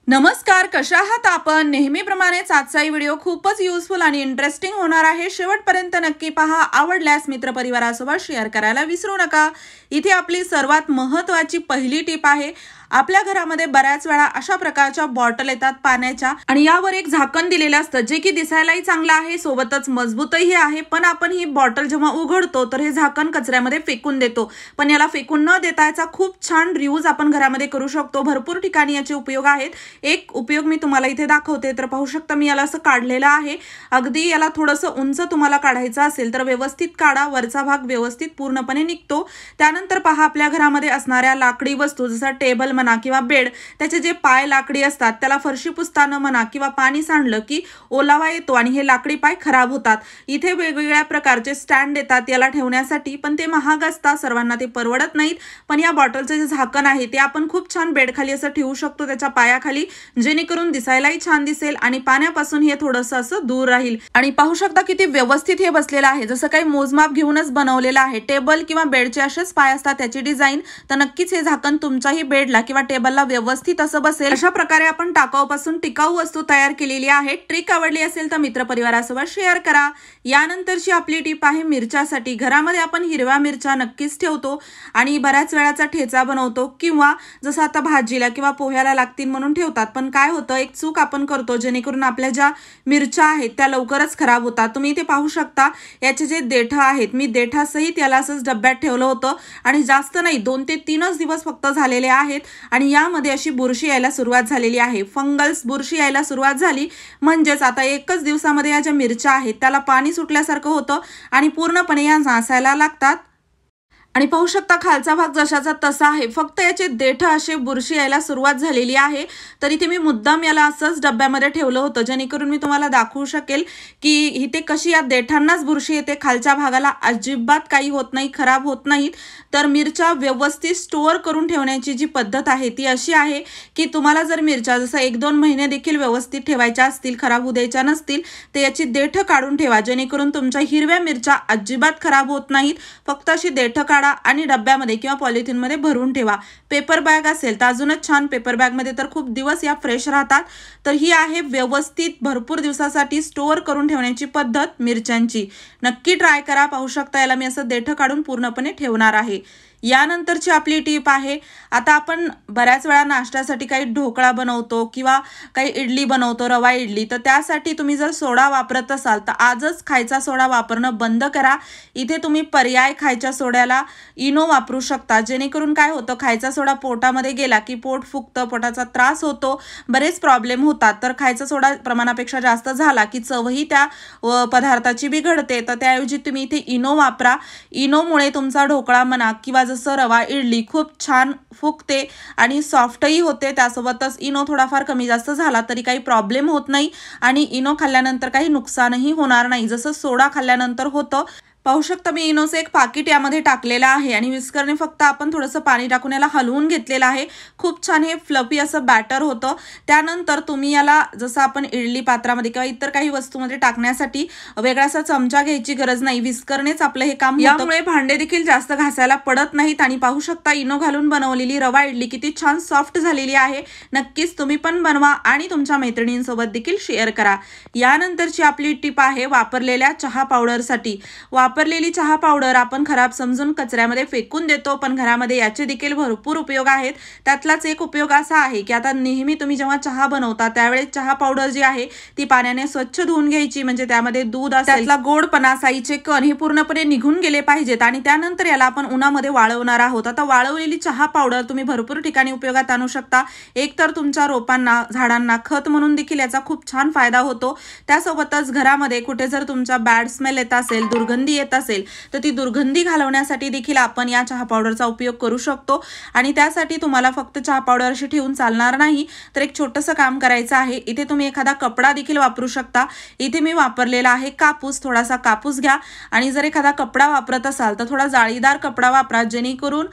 नमस्कार, कशा आहात आपण? नेहमीप्रमाणेच आजचा व्हिडिओ खूपच युजफुल आणि इंटरेस्टिंग होणार आहे। शेवटपर्यंत नक्की पहा। आवडल्यास मित्रपरिवारासोबत शेअर करायला विसरू नका। इथे आपली सर्वात महत्त्वाची पहिली टिप आहे। आपल्या घरामध्ये बऱ्याच वेळा अशा प्रकारच्या बॉटल येतात पाण्याच्या आणि यावर एक झाकण दिलेलं असतं जे की दिसायलाही चांगलं आहे, सोबतच मजबूतही आहे। पण आपण ही बॉटल जेव्हा उघडतो तर हे झाकण कचऱ्यामध्ये फेकून देतो। पण याला फेकून न देता याचा खूप छान रियूज आपण घरामध्ये करू शकतो। भरपूर ठिकाणी याचे उपयोग आहेत। एक उपयोग मी तुम्हाला इथे दाखवते। तर पाहू शकता मी याला असं काढलेलं आहे। अगदी याला थोडंसं उंच तुम्हाला काढायचं असेल तर व्यवस्थित काढा, वरचा भाग व्यवस्थित पूर्णपणे निघतो। त्यानंतर पहा आपल्या घरामध्ये असणाऱ्या लाकडी वस्तू जसं टेबल म्हणा किंवा बेड, त्याचे जे पाय लाकडी असतात त्याला फरशी पुसताना म्हणा किंवा पाणी सांडलं की ओलावा येतो आणि हे लाकडी पाय खराब होतात। इथे वेगवेगळ्या प्रकारचे स्टँड येतात याला ठेवण्यासाठी, पण ते महाग असतात, सर्वांना ते परवडत नाहीत। पण या बॉटलचे जे झाकण आहे ते आपण खूप छान बेड खाली असं ठेवू शकतो, त्याच्या पायाखाली, जेणेकरून दिसायलाही छान दिसेल आणि पाण्यापासून हे थोडंसं असं दूर राहील। आणि पाहू शकता किती व्यवस्थित हे बसलेलं आहे, जसं काही मोजमाप घेऊनच बनवलेलं आहे। टेबल किंवा बेडचे असेच पाय असतात त्याची डिझाइन, तर नक्कीच हे झाकण तुमच्याही बेडला किंवा टेबलला व्यवस्थित असं बसेल। अशा प्रकारे आपण टाकाऊपासून टिकाऊ वस्तू तयार केलेली आहे। ट्रिक आवडली असेल तर मित्रपरिवारासोबत शेअर करा। यानंतरची आपली टिप आहे मिरच्यासाठी। घरामध्ये आपण हिरव्या मिरच्या नक्कीच ठेवतो आणि बऱ्याच वेळाचा ठेचा बनवतो किंवा जसं आता भाजीला किंवा पोह्याला लागतील म्हणून ठेवतात। पण काय होतं, एक चूक आपण करतो जेणेकरून आपल्या ज्या मिरच्या आहेत त्या लवकरच खराब होतात। तुम्ही इथे पाहू शकता याचे जे देठ आहेत, मी देठासहित याला असंच डब्यात ठेवलं होतं आणि जास्त नाही, 2 ते 3 दिवस फक्त झालेले आहेत आणि यामध्ये अशी बुरशी यायला सुरुवात झालेली आहे। फंगल्स बुरशी यायला सुरुवात झाली म्हणजेच आता एकच दिवसामध्ये या ज्या मिरच्या आहेत त्याला पाणी सुटल्यासारखं होतं आणि पूर्णपणे या नासायला लागतात। आणि पाहू शकता खालचा भाग जशाचा तसा आहे, फक्त याचे देठ असे बुरशी यायला सुरुवात झालेली आहे। तर इथे मी मुद्दाम याला असंच डब्यामध्ये ठेवलं होतं जेणेकरून मी तुम्हाला दाखवू शकेल की इथे कशी या देठांनाच बुरशी येते, खालच्या भागाला अजिबात काही होत नाही, खराब होत नाहीत। तर मिरच्या व्यवस्थित स्टोअर करून ठेवण्याची जी पद्धत आहे ती अशी आहे की तुम्हाला जर मिरच्या जसं 1-2 महिने देखील व्यवस्थित ठेवायच्या असतील, खराब होऊ द्यायच्या नसतील, तर याची देठ काढून ठेवा जेणेकरून तुमच्या हिरव्या मिरच्या अजिबात खराब होत नाहीत। फक्त अशी देठ आणि डब्यामध्ये किंवा पॉलिथिन मध्ये भरून ठेवा। पेपर बॅग असेल तर अजूनच छान, पेपर बॅग मध्ये तर खूप दिवस या फ्रेश राहतात। तर ही आहे व्यवस्थित भरपूर दिवसासाठी स्टोअर करून ठेवण्याची पद्धत मिरच्यांची। नक्की ट्राय करा। पाहू शकता याला मी असं देठ काढून पूर्णपणे ठेवणार आहे। यानंतरची आपली टिप आहे, आता आपण बऱ्याच वेळा नाश्त्यासाठी काही ढोकळा बनवतो किंवा काही इडली बनवतो, रवा इडली, तर त्यासाठी तुम्ही जर सोडा वापरत असाल तर आजच खायचा सोडा वापरणं बंद करा। इथे तुम्ही पर्याय खायच्या सोड्याला इनो वापरू शकता, जेणेकरून काय होतं, खायचा सोडा पोटामध्ये गेला की पोट फुगतं, पोटाचा त्रास होतो, बरेच प्रॉब्लेम होतात। तर खायचा सोडा प्रमाणापेक्षा जास्त झाला की चवही त्या पदार्थाची बिघडते। तर त्याऐवजी तुम्ही इथे इनो वापरा। इनोमुळे तुमचा ढोकळा म्हणा किंवा जसं रवा इडली खूप छान फुगते आणि सॉफ्टही होते। त्यासोबतच इनो थोडाफार कमी जास्त झाला तरी काही प्रॉब्लेम होत नाही आणि इनो खाल्ल्यानंतर काही नुकसानही होणार नाही, जसं सोडा खाल्ल्यानंतर होतं। पाहू शकता मी इनोचं एक पाकिट यामध्ये टाकलेलं आहे आणि विस्करने फक्त आपण थोडंसं पाणी टाकून याला हलवून घेतलेलं आहे। खूप छान हे फ्लफी असं बॅटर होतं। त्यानंतर तुम्ही याला जसं आपण इडली पात्रामध्ये किंवा इतर काही वस्तूमध्ये टाकण्यासाठी वेगळासा चमचा घ्यायची गरज नाही, विस्करनेच आपलं हे काम होतं। यामुळे भांडे देखील जास्त घासायला पडत नाहीत। आणि पाहू शकता इनो घालून बनवलेली रवा इडली किती छान सॉफ्ट झालेली आहे। नक्कीच तुम्ही पण बनवा आणि तुमच्या मैत्रिणींसोबत देखील शेअर करा। यानंतरची आपली टिप आहे वापरलेल्या चहा पावडरसाठी। वापरलेली चहा पावडर आपण खराब समजून कचऱ्यामध्ये फेकून देतो, पण घरामध्ये याचे देखील भरपूर उपयोग आहेत। त्यातलाच एक उपयोग असा आहे की आता नेहमी तुम्ही जेव्हा चहा बनवता त्यावेळेस चहा पावडर जी आहे ती पाण्याने स्वच्छ धुवून घ्यायची, म्हणजे त्यामध्ये दूध असेल, त्यातला गोडपणा, साईचे कण हे पूर्णपणे निघून गेले पाहिजेत। आणि त्यानंतर याला आपण उन्हामध्ये वाळवणार आहोत। आता वाळवलेली चहा पावडर तुम्ही भरपूर ठिकाणी उपयोगात आणू शकता। एक तर तुमच्या रोपांना, झाडांना खत म्हणून देखील याचा खूप छान फायदा होतो। त्यासोबतच घरामध्ये कुठे जर तुमचा बॅड स्मेल येत असेल, दुर्गंधी येत असेल, तर ती दुर्गंधी घालवण्यासाठी देखील आपण या चहा पावडरचा उपयोग करू शकतो। आणि त्यासाठी तुम्हाला फक्त चहा पावडर अशी ठेवून चालणार नाही, तर एक छोटंसं काम करायचं आहे। इथे तुम्ही एखादा कपडा देखील वापरू शकता। इथे मी वापरलेला आहे कापूस। थोडासा कापूस घ्या आणि जर एखादा कपडा वापरत असाल तर थोडा जाळीदार कपडा वापरा, जेणेकरून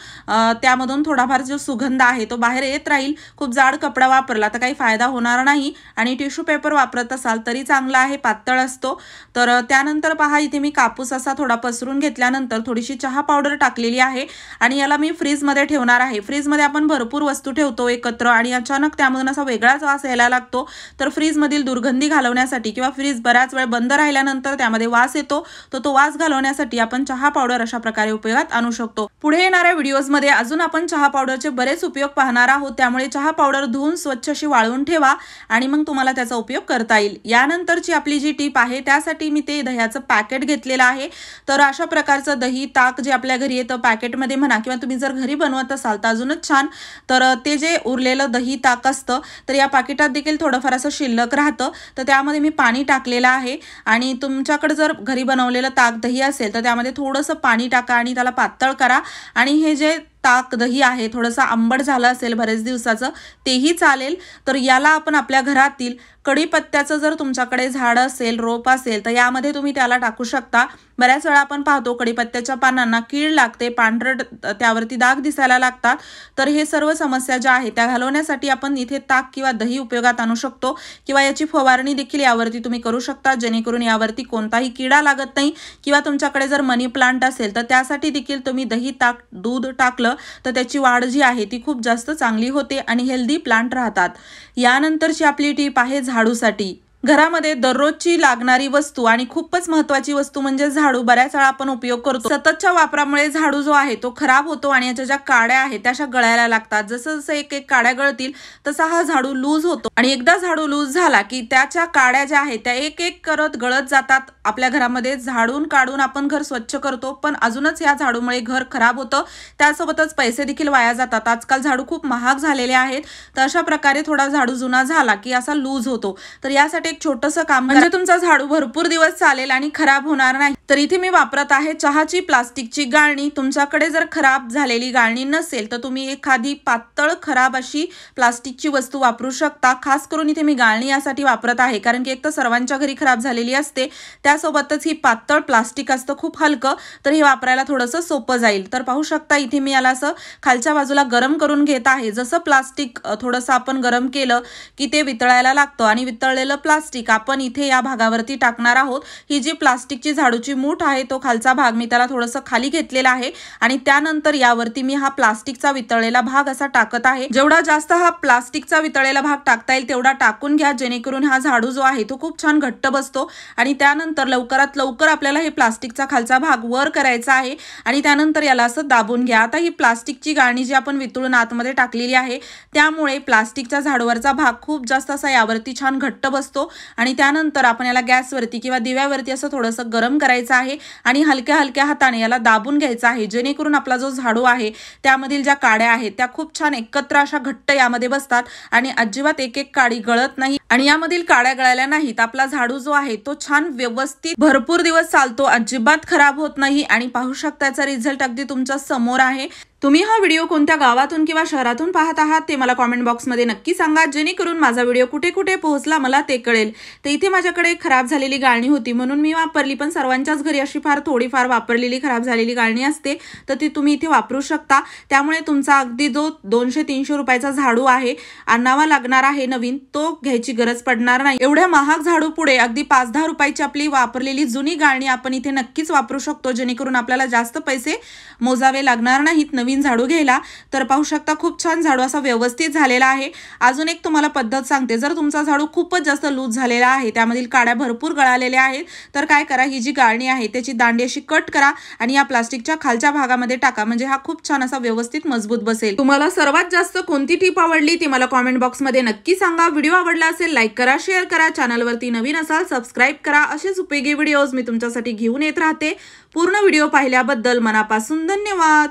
त्यामधून थोडाफार जो सुगंध आहे तो बाहेर येत राहील। खूप जाड कपडा वापरला तर काही फायदा होणार नाही। आणि टिश्यू पेपर वापरत असाल तरी चांगला आहे, पातळ असतो। तर त्यानंतर पहा इथे मी कापूस असा थोडा पसरून घेतल्यानंतर थोडीशी चहा पावडर टाकलेली आहे आणि याला मी फ्रीजमध्ये ठेवणार आहे। फ्रीजमध्ये आपण भरपूर वस्तू ठेवतो एकत्र आणि अचानक त्यामधून असा वेगळाच वास यायला लागतो, तर फ्रीजमधील दुर्गंधी घालवण्यासाठी किंवा फ्रीज बराच वेळ बंद राहिल्यानंतर त्यामध्ये वास येतो, तो वास घालवण्यासाठी आपण चहा पावडर अशा प्रकारे उपयोगात आणू शकतो। पुढे येणाऱ्या व्हिडिओजमध्ये अजून आपण चहा पावडरचे बरेच उपयोग पाहणार आहोत, त्यामुळे चहा पावडर धुवून स्वच्छ अशी वाळवून ठेवा आणि मग तुम्हाला त्याचा उपयोग करता येईल। यानंतरची आपली जी टीप आहे त्यासाठी मी ते दह्याचं पॅकेट घेतलेलं आहे। तर अशा प्रकारचं दही ताक जे आपल्या घरी येतं पॅकेटमध्ये म्हणा किंवा तुम्ही जर घरी बनवत असाल तर अजूनच छान। तर ते जे उरलेलं दही ताक असतं तर या पाकिटात देखील थोडंफार असं शिल्लक राहतं, तर त्यामध्ये मी पाणी टाकलेलं आहे आणि तुमच्याकडे जर घरी बनवलेलं ताक दही असेल तर त्यामध्ये थोडंसं पाणी टाका आणि त्याला पातळ करा आणि हे जे ताक दही आहे थोडंसं आंबट झालं असेल बरेच दिवसाचं तेही चालेल, तर याला आपण आपल्या घरातील कढीपत्त्याचं जर तुमच्याकडे झाड असेल रोप असेल तर यामध्ये तुम्ही त्याला टाकू शकता। बऱ्याच वेळा आपण पाहतो कढीपत्त्याच्या पानांना कीड लागते, पांढरट त्यावरती डाग दिसायला लागतात, तर हे सर्व समस्या ज्या आहेत त्या घालवण्यासाठी आपण इथे ताक किंवा दही उपयोगात आणू शकतो किंवा याची फवारणी देखील यावरती तुम्ही करू शकता, जेणेकरून यावरती कोणताही किडा लागत नाही। किंवा तुमच्याकडे जर मनी प्लांट असेल तर त्यासाठी देखील तुम्ही दही ताक दूध टाकलं तर त्याची वाढ जी आहे ती खूप जास्त चांगली होते आणि हेल्दी प्लांट राहतात। यानंतरची आपली टीप आहे झाडूसाठी। घरामध्ये दररोजची लागणारी वस्तू आणि खूपच महत्त्वाची वस्तू म्हणजे झाडू बऱ्याच वेळा आपण उपयोग करतो। सततच्या वापरामुळे झाडू जो आहे तो खराब होतो आणि याच्या ज्या काड्या आहेत त्या अशा गळायला लागतात। जसं जसं एक एक काड्या गळतील तसा हा झाडू लूज होतो आणि एकदा झाडू लूज झाला की त्याच्या काड्या ज्या आहेत त्या एक एक करत गळत जातात। आपल्या घरामध्ये झाडून काढून आपण घर स्वच्छ करतो, पण अजूनच या झाडूमुळे घर खराब होतं, त्यासोबतच पैसे देखील वाया जातात। आजकाल झाडू खूप महाग झालेले आहेत, तर अशा प्रकारे थोडा झाडू जुना झाला की असा लूज होतो। तर यासाठी एक छोटंसं काम म्हणजे तुमचा झाडू भरपूर दिवस चालेल आणि खराब होणार नाही। तर इथे मी वापरत आहे चहाची प्लास्टिकची गाळणी। तुमच्याकडे जर खराब झालेली गाळणी नसेल तर तुम्ही एखादी पातळ खराब अशी प्लास्टिकची वस्तू वापरू शकता। खास करून इथे मी गाळणी यासाठी वापरत आहे कारण की एक तर सर्वांच्या घरी खराब झालेली असते, त्यासोबतच ही पातळ प्लास्टिक असतं खूप हलकं, तर हे वापरायला थोडंसं सोपं जाईल। तर पाहू शकता इथे मी याला असं खालच्या बाजूला गरम करून घेत आहे। जसं प्लास्टिक थोडंसं आपण गरम केलं की ते वितळायला लागतं आणि वितळलेलं प्लास्टिक आपण इथे या भागावरती टाकणार आहोत। ही जी प्लास्टिकची झाडूची मूठ आहे तो खालचा भाग मी त्याला थोडंसं खाली घेतलेला आहे आणि त्यानंतर यावरती मी हा प्लास्टिकचा वितळलेला भाग असा टाकत आहे। जेवढा जास्त हा प्लास्टिकचा वितळलेला भाग टाकता येईल तेवढा टाकून घ्या, जेणेकरून हा झाडू जो आहे तो खूप छान घट्ट बसतो आणि त्यानंतर लवकरात लवकर आपल्याला हे प्लास्टिकचा खालचा भाग वर करायचा आहे आणि त्यानंतर याला असं दाबून घ्या। आता ही प्लास्टिकची गाळणी जी आपण वितळून आतमध्ये टाकलेली आहे त्यामुळे प्लास्टिकचा झाडूवरचा भाग खूप जास्त असा यावरती छान घट्ट बसतो आणि त्यानंतर आपण याला गॅसवरती किंवा दिव्यावरती असं थोडंसं गरम करायचं आहे आणि हलक्या हलक्या हाताने याला दाबून घ्यायचं आहे, जेणेकरून आपला जो झाडू आहे त्यामधील ज्या काड्या आहेत त्या खूप छान एकत्र अशा घट्ट यामध्ये बसतात आणि अजिबात एक एक काडी गळत नाही आणि यामधील काड्या गळाल्या नाहीत। आपला झाडू जो आहे तो छान व्यवस्थित भरपूर दिवस चालतो, अजिबात खराब होत नाही आणि पाहू शकता याचा रिझल्ट अगदी तुमच्या समोर आहे। तुम्ही हा व्हिडिओ कोणत्या गावातून किंवा शहरातून पाहत आहात ते मला कमेंट बॉक्समध्ये नक्की सांगा, जेणेकरून माझा व्हिडिओ कुठे कुठे पोहोचला मला ते कळेल। तर इथे माझ्याकडे खराब झालेली गाळणी होती म्हणून मी वापरली, पण सर्वांच्याच घरी अशी फार थोडीफार वापरलेली खराब झालेली गाळणी असते, तर ती तुम्ही इथे वापरू शकता। त्यामुळे तुमचा अगदी जो 200-300 रुपयाचा झाडू आहे आणावा लागणार आहे नवीन, तो घ्यायची गरज पडणार नाही। एवढ्या महाग झाडू पुढे अगदी 5-10 रुपयाची आपली वापरलेली जुनी गाळणी आपण इथे नक्कीच वापरू शकतो, जेणेकरून आपल्याला जास्त पैसे मोजावे लागणार नाहीत नवीन झाडू घ्यायला। तर पाहू शकता खूप छान झाडू असा व्यवस्थित झालेला आहे। अजून एक तुम्हाला पद्धत सांगते, जर तुमचा झाडू खूपच जास्त लूज झालेला आहे, त्यामधील काड्या भरपूर गळालेल्या आहेत, तर काय करा, ही जी गाळणी आहे त्याची दांडी अशी कट करा आणि या प्लास्टिकच्या खालच्या भागामध्ये टाका, म्हणजे हा खूप छान असा व्यवस्थित मजबूत बसेल। तुम्हाला सर्वात जास्त कोणती टिप आवडली ती मला कमेंट बॉक्समध्ये नक्की सांगा। व्हिडिओ आवडला असेल लाईक करा, शेअर करा, चॅनलवरती नवीन असाल सबस्क्राईब करा। असेच उपयोगी व्हिडिओज मी तुमच्यासाठी घेऊन येत राहते। पूर्ण व्हिडिओ पाहिल्याबद्दल मनापासून धन्यवाद।